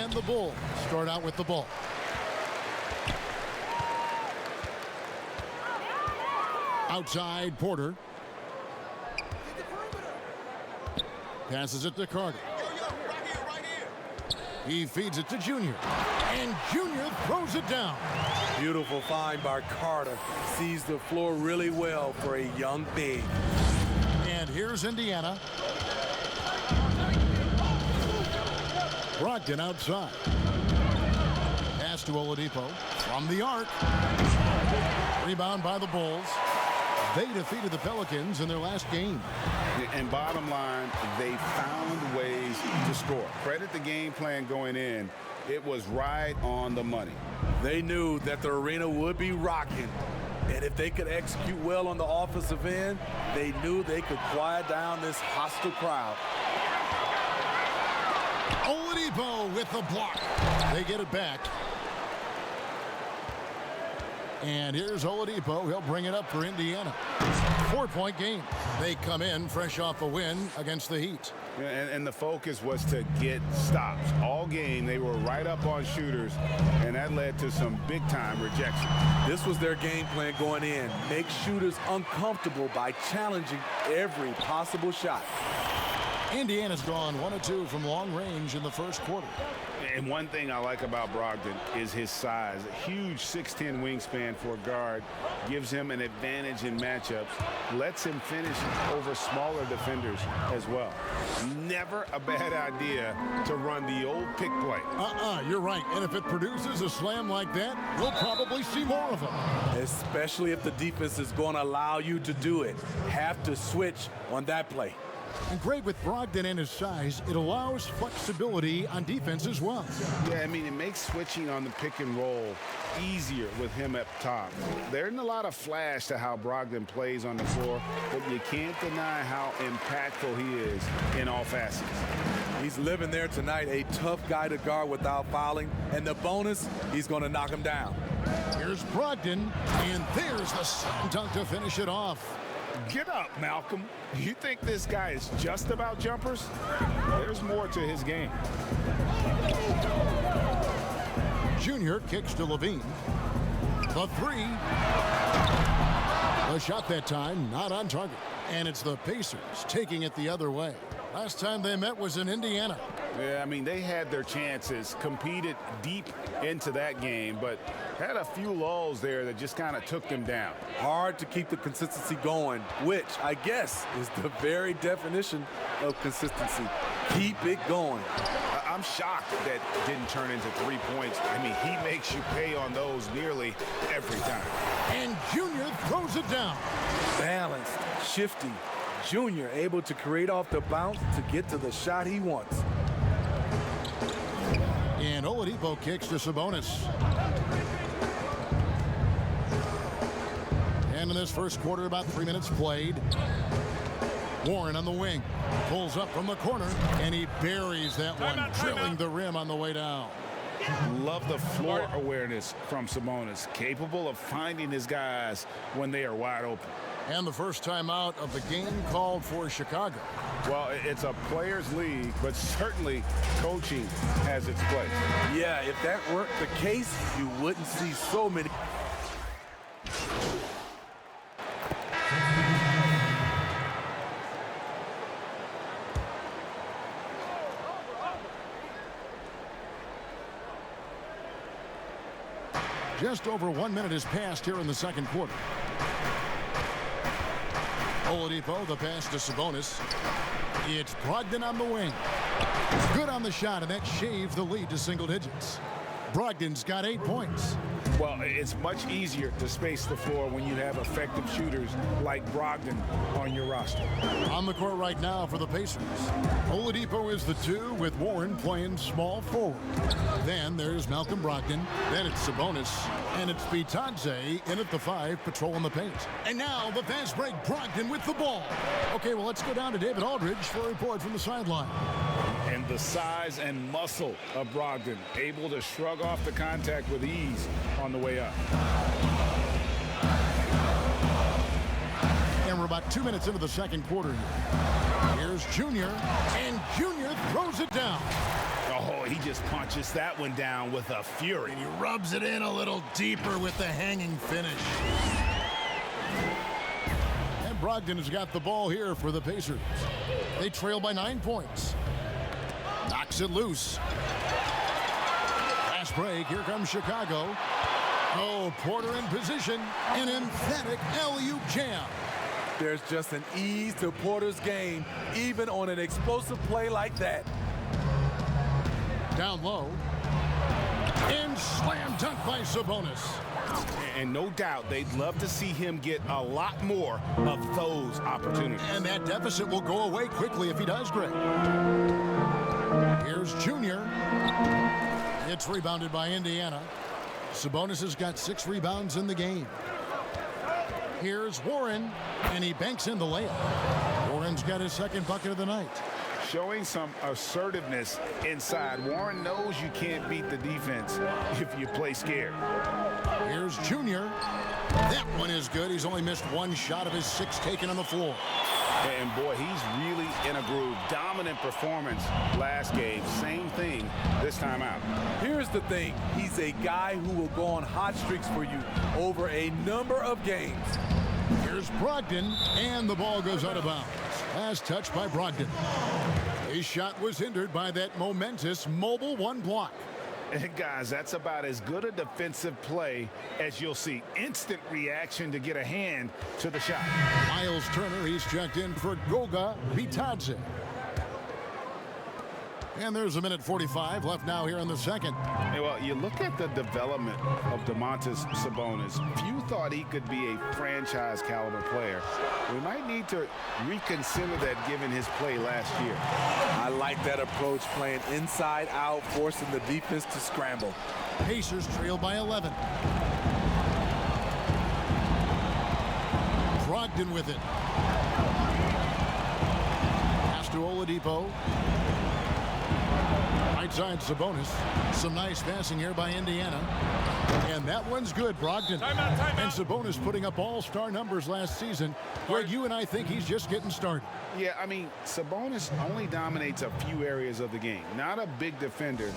And the Bulls start out with the ball. Outside, Porter. Passes it to Carter. He feeds it to Junior. And Junior throws it down. Beautiful find by Carter. Sees the floor really well for a young big. And here's Indiana. Brogdon outside. Pass to Oladipo from the arc. Rebound by the Bulls. They defeated the Pelicans in their last game. And bottom line, they found ways to score. Credit the game plan going in. It was right on the money. They knew that the arena would be rocking. And if they could execute well on the offensive end, they knew they could quiet down this hostile crowd. Oladipo with the block. They get it back. And here's Oladipo. He'll bring it up for Indiana. 4-point game. They come in fresh off a win against the Heat. And the focus was to get stops. All game, they were right up on shooters, and that led to some big-time rejection. This was their game plan going in. Make shooters uncomfortable by challenging every possible shot. Indiana's gone 1 of 2 from long range in the first quarter. And one thing I like about Brogdon is his size. A huge 6'10" wingspan for a guard gives him an advantage in matchups, lets him finish over smaller defenders as well. Never a bad idea to run the old pick play. You're right. And if it produces a slam like that, we'll probably see more of them. Especially if the defense is going to allow you to do it. Have to switch on that play. And great with Brogdon and his size, it allows flexibility on defense as well. Yeah, I mean, it makes switching on the pick and roll easier with him up top. There isn't a lot of flash to how Brogdon plays on the floor, but you can't deny how impactful he is in all facets. He's living there tonight, a tough guy to guard without fouling, and the bonus, he's going to knock him down. Here's Brogdon, and there's the slam dunk to finish it off. Get up, Malcolm. You think this guy is just about jumpers? There's more to his game. Junior kicks to Levine. The three. The shot that time, not on target. And it's the Pacers taking it the other way. Last time they met was in Indiana. Yeah, I mean, they had their chances, competed deep into that game, but had a few lulls there that just kind of took them down. Hard to keep the consistency going, which I guess is the very definition of consistency. Keep it going. I'm shocked that didn't turn into 3 points. I mean, he makes you pay on those nearly every time. And Junior throws it down. Balanced, shifty. Junior able to create off the bounce to get to the shot he wants. And Oladipo kicks to Sabonis. And in this first quarter, about 3 minutes played. Warren on the wing. Pulls up from the corner, and he buries that one, drilling the rim on the way down. Love the floor awareness from Sabonis. Capable of finding his guys when they are wide open. And the first timeout of the game called for Chicago. Well, it's a players' league, but certainly coaching has its place. Yeah, if that weren't the case, you wouldn't see so many. Just over 1 minute has passed here in the second quarter. Oladipo, the pass to Sabonis. It's Brogdon on the wing. Good on the shot, and that shaved the lead to single digits. Brogdon's got 8 points. Well, it's much easier to space the floor when you have effective shooters like Brogdon on your roster. On the court right now for the Pacers. Oladipo is the 2 with Warren playing small forward. Then there's Malcolm Brogdon. Then it's Sabonis. And it's Bitadze in at the 5, patrolling the paint. And now the fast break, Brogdon with the ball. Okay, well, let's go down to David Aldridge for a report from the sideline. And the size and muscle of Brogdon, able to shrug off the contact with ease on the way up. And we're about 2 minutes into the second quarter here. Here's Junior, and Junior throws it down. Oh, Oh, he just punches that one down with a fury. And he rubs it in a little deeper with the hanging finish. And Brogdon has got the ball here for the Pacers. They trail by 9 points. Knocks it loose. Fast break. Here comes Chicago. Oh, Porter in position. An emphatic alley-oop jam. There's just an ease to Porter's game, even on an explosive play like that. Down low. And slam dunk by Sabonis. And no doubt they'd love to see him get a lot more of those opportunities. And that deficit will go away quickly if he does, Greg. Here's Junior. It's rebounded by Indiana. Sabonis has got 6 rebounds in the game. Here's Warren, and he banks in the layup. Warren's got his second bucket of the night. Showing some assertiveness inside. Warren knows you can't beat the defense if you play scared. Here's Junior. That one is good. He's only missed 1 shot of his 6 taken on the floor. And boy, he's really in a groove. Dominant performance last game. Same thing this time out. Here's the thing. He's a guy who will go on hot streaks for you over a number of games. Here's Brogdon, and the ball goes out of bounds. Last touch by Brogdon. His shot was hindered by that momentous mobile 1 block. And guys, that's about as good a defensive play as you'll see. Instant reaction to get a hand to the shot. Miles Turner, he's checked in for Goga Bitadze. And there's a minute 45 left now here in the second. Hey, well, you look at the development of Domantas Sabonis. Few thought he could be a franchise caliber player. We might need to reconsider that given his play last year. I like that approach, playing inside out, forcing the defense to scramble. Pacers trail by 11. Brogdon with it. Pass to Oladipo. Right side Sabonis. Some nice passing here by Indiana. And that one's good, Brogdon. Timeout. And Sabonis putting up all-star numbers last season. Greg, you and I think he's just getting started. Yeah, I mean, Sabonis only dominates a few areas of the game. Not a big defender,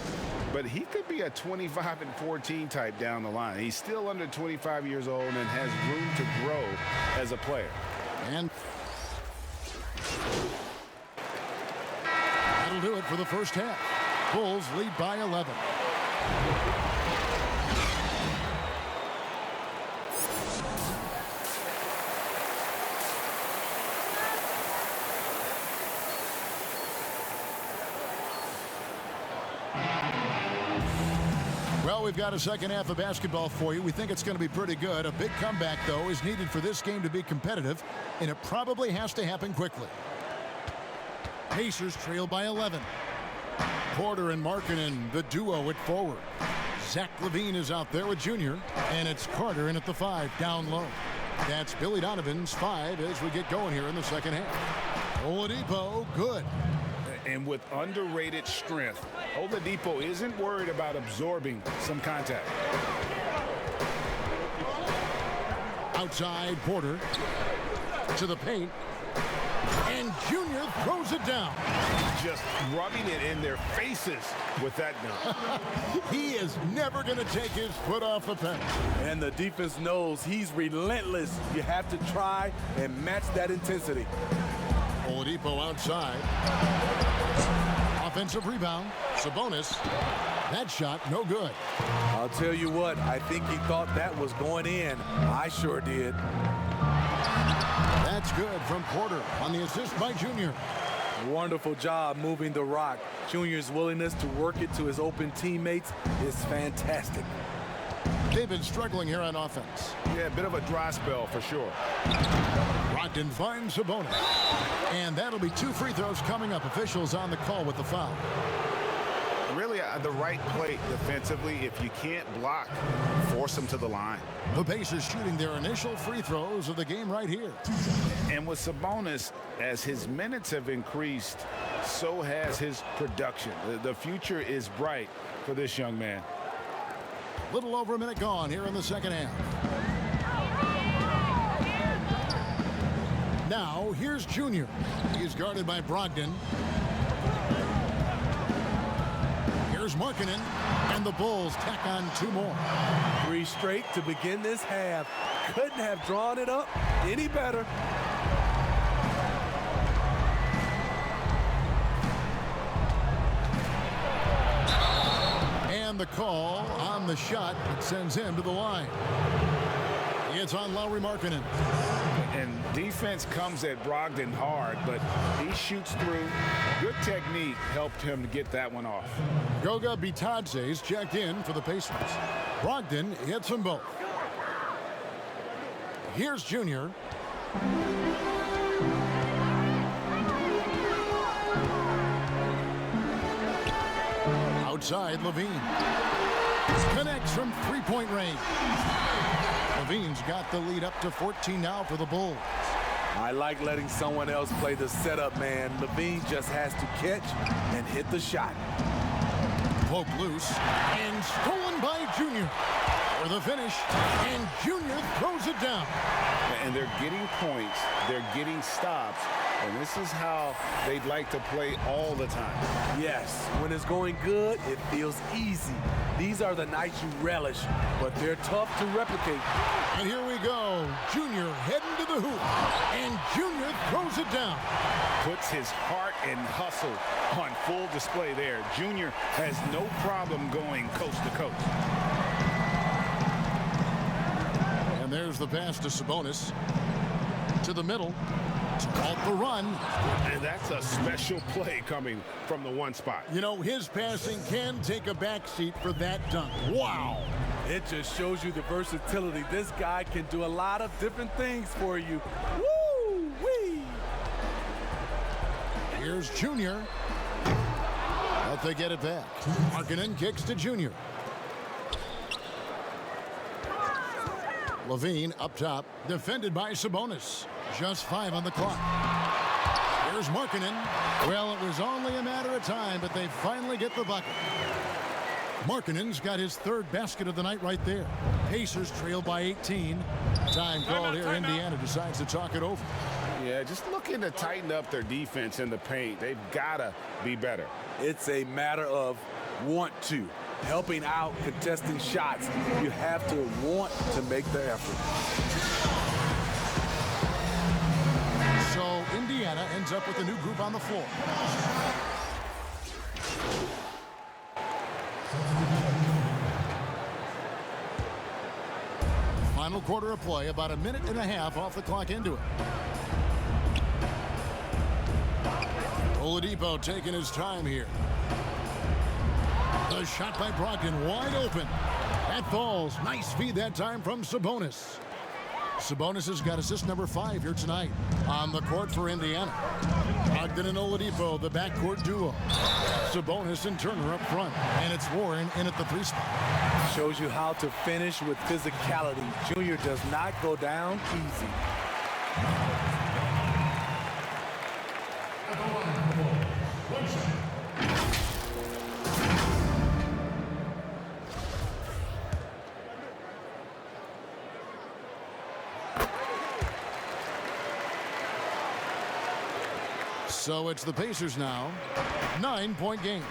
but he could be a 25-14 type down the line. He's still under 25 years old and has room to grow as a player. And that'll do it for the first half. Bulls lead by 11. Well, we've got a second half of basketball for you. We think it's going to be pretty good. A big comeback, though, is needed for this game to be competitive, and it probably has to happen quickly. Pacers trail by 11. Porter and Markkanen, the duo at forward. Zach LaVine is out there with Junior, and it's Carter in at the 5, down low. That's Billy Donovan's 5 as we get going here in the second half. Oladipo, good. And with underrated strength, Oladipo isn't worried about absorbing some contact. Outside, Porter to the paint. And Junior throws it down. Just rubbing it in their faces with that dunk. He is never going to take his foot off the pedal. And the defense knows he's relentless. You have to try and match that intensity. Oladipo outside. Offensive rebound. Sabonis. That shot, no good. I'll tell you what, I think he thought that was going in. I sure did. That's good from Porter on the assist by Junior. Wonderful job moving the rock. Junior's willingness to work it to his open teammates is fantastic. They've been struggling here on offense. Yeah, a bit of a dry spell for sure. Brogdon finds Sabonis. And that'll be 2 free throws coming up. Officials on the call with the foul. Really, the right play defensively. If you can't block, force them to the line. The Pacers shooting their initial free throws of the game right here. And with Sabonis, as his minutes have increased, so has his production. The future is bright for this young man. Little over a minute gone here in the second half. Now, here's Junior. He's guarded by Brogdon. Here's Markkanen, and the Bulls tack on 2 more. 3 straight to begin this half. Couldn't have drawn it up any better. And the call on the shot that sends him to the line. It's on Lauri Markkanen. And defense comes at Brogdon hard, but he shoots through. Good technique helped him to get that one off. Goga Bitadze's checked in for the Pacers. Brogdon hits them both. Here's Junior. Outside, Levine. Connects from three-point range. Levine's got the lead up to 14 now for the Bulls. I like letting someone else play the setup, man. Levine just has to catch and hit the shot. Poke loose and stolen by Junior. For the finish, and Junior throws it down. And they're getting points, they're getting stops, and this is how they'd like to play all the time. Yes, when it's going good, it feels easy. These are the nights you relish, but they're tough to replicate. And here we go. Junior heading to the hoop, and Junior throws it down. Puts his heart and hustle on full display there. Junior has no problem going coast to coast. And there's the pass to Sabonis. To the middle. To halt the run. And that's a special play coming from the one spot. You know, his passing can take a backseat for that dunk. Wow. It just shows you the versatility. This guy can do a lot of different things for you. Woo-wee! Here's Junior. But they get it back. Markkanen kicks to Junior. Levine up top, defended by Sabonis. Just 5 on the clock. Here's Markkanen. Well, it was only a matter of time, but they finally get the bucket. Markkanen's got his 3rd basket of the night right there. Pacers trail by 18. Time called here. Indiana decides to talk it over. Yeah, just looking to tighten up their defense in the paint. They've got to be better. It's a matter of want to. Helping out, contesting shots. You have to want to make the effort. So Indiana ends up with a new group on the floor. Final quarter of play, about a minute and a half off the clock into it. Oladipo taking his time here. The shot by Brogdon, wide open. That falls. Nice feed that time from Sabonis. Sabonis has got assist number 5 here tonight. On the court for Indiana. Brogdon and Oladipo, the backcourt duo. Sabonis and Turner up front. And it's Warren in at the 3 spot. Shows you how to finish with physicality. Junior does not go down easy. So it's the Pacers now. 9-point game.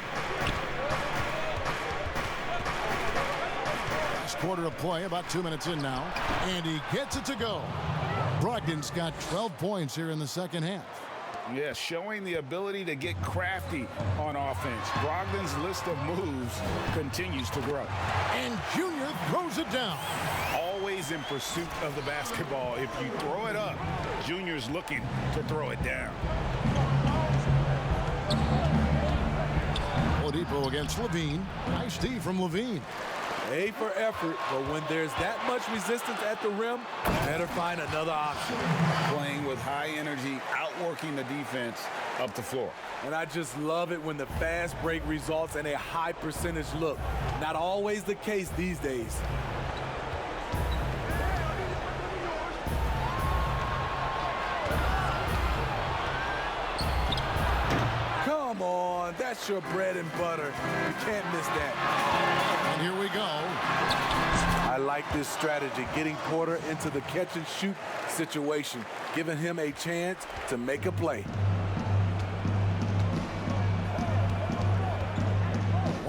Last quarter of play, about 2 minutes in now. And he gets it to go. Brogdon's got 12 points here in the second half. Yeah, showing the ability to get crafty on offense. Brogdon's list of moves continues to grow. And Junior throws it down. Always in pursuit of the basketball. If you throw it up, Junior's looking to throw it down. Oladipo against Levine. Nice D from Levine. A for effort, but when there's that much resistance at the rim, better find another option. Playing with high energy, outworking the defense up the floor. And I just love it when the fast break results in a high percentage look. Not always the case these days. Come on, that's your bread and butter. You can't miss that. And here we go. I like this strategy, getting Porter into the catch and shoot situation, giving him a chance to make a play.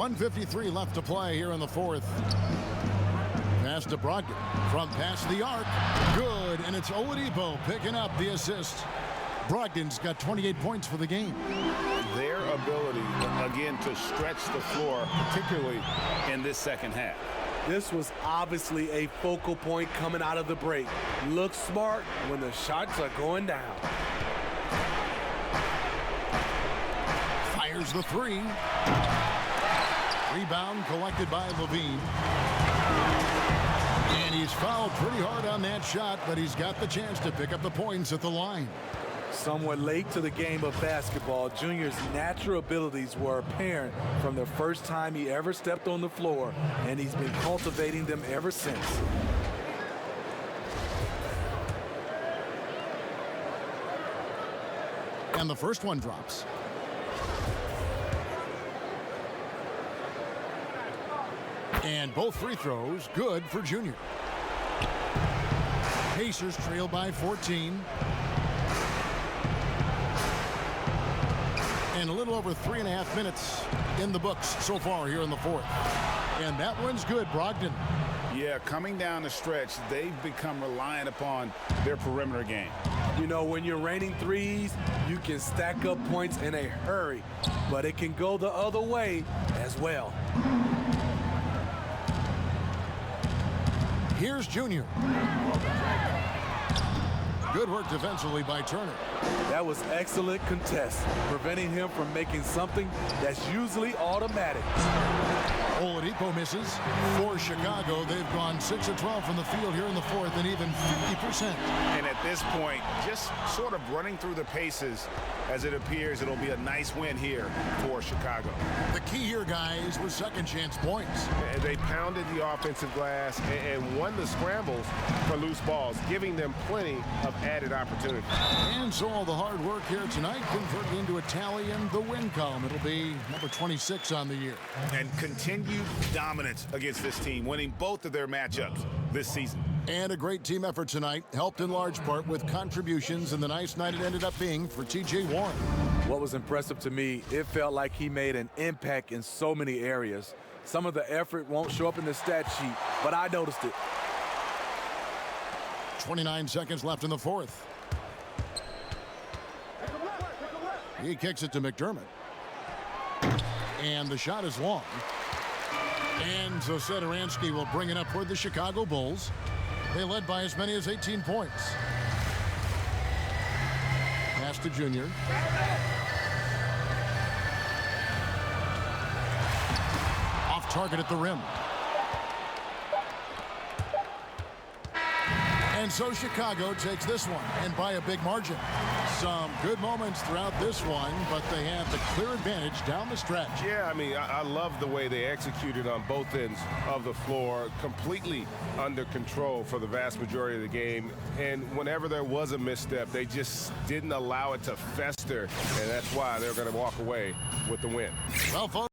1:53 left to play here in the fourth. Pass to Brogdon from past the arc. Good, and it's Oladipo picking up the assist. Brogdon's got 28 points for the game. Their ability, again, to stretch the floor, particularly in this second half. This was obviously a focal point coming out of the break. Look smart when the shots are going down. Fires the three. Rebound collected by Levine. And he's fouled pretty hard on that shot, but he's got the chance to pick up the points at the line. Somewhat late to the game of basketball, Junior's natural abilities were apparent from the first time he ever stepped on the floor, and he's been cultivating them ever since. And the first one drops. And both free throws good for Junior. Pacers trail by 14. And a little over 3.5 minutes in the books so far here in the fourth. And that one's good, Brogdon. Yeah, coming down the stretch, they've become reliant upon their perimeter game. You know, when you're raining threes, you can stack up points in a hurry, but it can go the other way as well. Here's Junior. Good work defensively by Turner. That was excellent contest, preventing him from making something that's usually automatic. Oladipo misses. For Chicago, they've gone 6 of 12 from the field here in the fourth and even 50%. And at this point, just sort of running through the paces as it appears it'll be a nice win here for Chicago. The key here, guys, was second chance points. They pounded the offensive glass and won the scrambles for loose balls, giving them plenty of added opportunity. And so all the hard work here tonight converted into a tally in the win column. It'll be number 26 on the year. And continued dominance against this team, winning both of their matchups this season. And a great team effort tonight, helped in large part with contributions, and the nice night it ended up being for T.J. Warren. What was impressive to me, it felt like he made an impact in so many areas. Some of the effort won't show up in the stat sheet, but I noticed it. 29 seconds left in the fourth. He kicks it to McDermott. And the shot is long. And so Satoransky will bring it up for the Chicago Bulls. They led by as many as 18 points. Pass to Junior. Off target at the rim. And so Chicago takes this one, and by a big margin. Some good moments throughout this one, but they have the clear advantage down the stretch. Yeah, I mean, I love the way they executed on both ends of the floor, completely under control for the vast majority of the game. And whenever there was a misstep, they just didn't allow it to fester, and that's why they're going to walk away with the win. Well, folks.